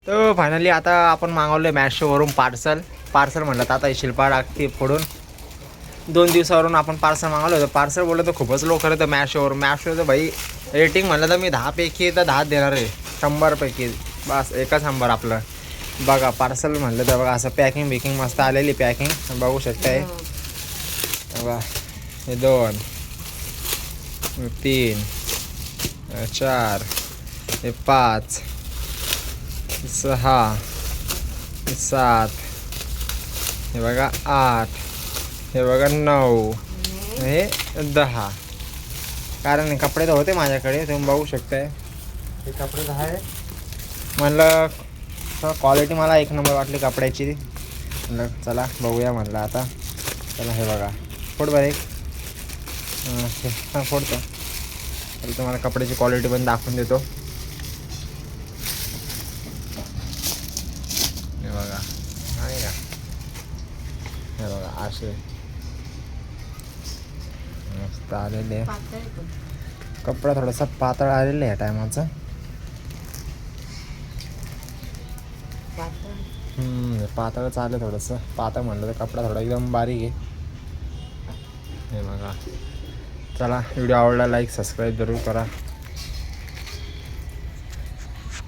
तर फायनली आता आपण मागवलं मॅशोवरून पार्सल म्हणलं तर आता शिल्पा टाकते फोडून. 2 दिवसावरून आपण पार्सल मागवलं होतं. पार्सल बोललं तर खूपच लवकर येतं मॅशोवर तर भाई रेटिंग म्हणलं तर मी 10पैकी तर 10 देणार आहे. 100पैकी बस एकच नंबर आपलं. बघा पार्सल म्हणलं तर बघा असं पॅकिंग मस्त आलेली पॅकिंग बघू शकताय. बघा हे 2 3 4 हे 5 6 7 हे बघा 8 हे बघा 9 हे 10. कारण कपडे तर होते माझ्याकडे तुम्ही बघू शकताय. हे कपडे तर आहे म्हणलं क्वालिटी मला 1 नंबर वाटली कपड्याची. म्हणलं चला बघूया म्हणलं आता. चला हे बघा फोड बरं एक फोडतो. तर तुम्हाला कपड्याची क्वालिटी पण दाखवून देतो. हे बघा आहे का. हे बघा असे मस्त आलेले. कपडा थोडासा पातळ आलेला आहे टायमाचा. पातळच आलं थोडंसं. पातळ म्हणलं तर कपडा थोडा एकदम बारीक आहे. हे बघा. चला व्हिडिओ आवडला लाईक सबस्क्राईब जरूर करा.